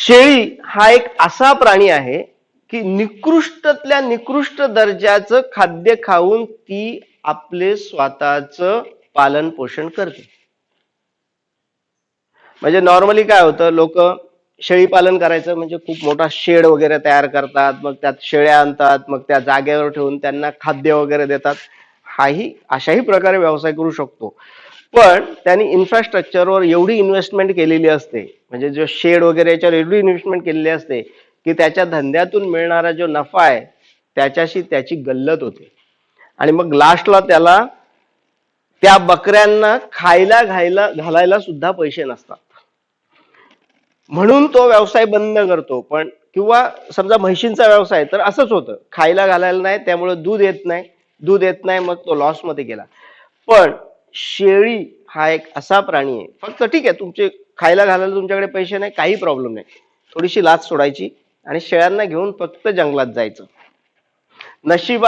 शेळी हा एक असा प्राणी आहे की निकृष्टतल्या निकृष्ट दर्जाचं खाद्य खाऊन ती आपले स्वतःचं पालन पोषण करते. म्हणजे नॉर्मली काय होतं, लोक शेळी पालन करायचं म्हणजे खूप मोठा शेड वगैरे तयार करतात, मग त्यात शेळ्या आणतात, मग त्या जागेवर ठेवून त्यांना खाद्य वगैरे देतात. अशाही प्रकारे व्यवसाय करू शकतो. पण त्यांनी इन्फ्रास्ट्रक्चरवर एवढी इन्व्हेस्टमेंट केलेली असते, म्हणजे जो शेड वगैरे याच्यावर एवढी इन्व्हेस्टमेंट केलेली असते की त्याच्या धंद्यातून मिळणारा जो नफा आहे त्याच्याशी त्याची गल्लत होते. आणि मग लास्टला त्याला त्या बकऱ्यांना खायला घालायला सुद्धा पैसे नसतात, म्हणून तो व्यवसाय बंद करतो. पण किंवा समजा म्हशींचा व्यवसाय तर असंच होतं, खायला घालायला नाही त्यामुळे दूध येत नाही मग तो लॉस मध्ये गेला. पण शेळी हा एक असा प्राणी आहे, फक्त ठीक आहे तुमचे खायला घालायला तुमच्याकडे पैसे नाही काही प्रॉब्लेम नाही, थोडीशी लाच सोडायची आणि शेळ्यांना घेऊन फक्त जंगलात जायचं. नशिबा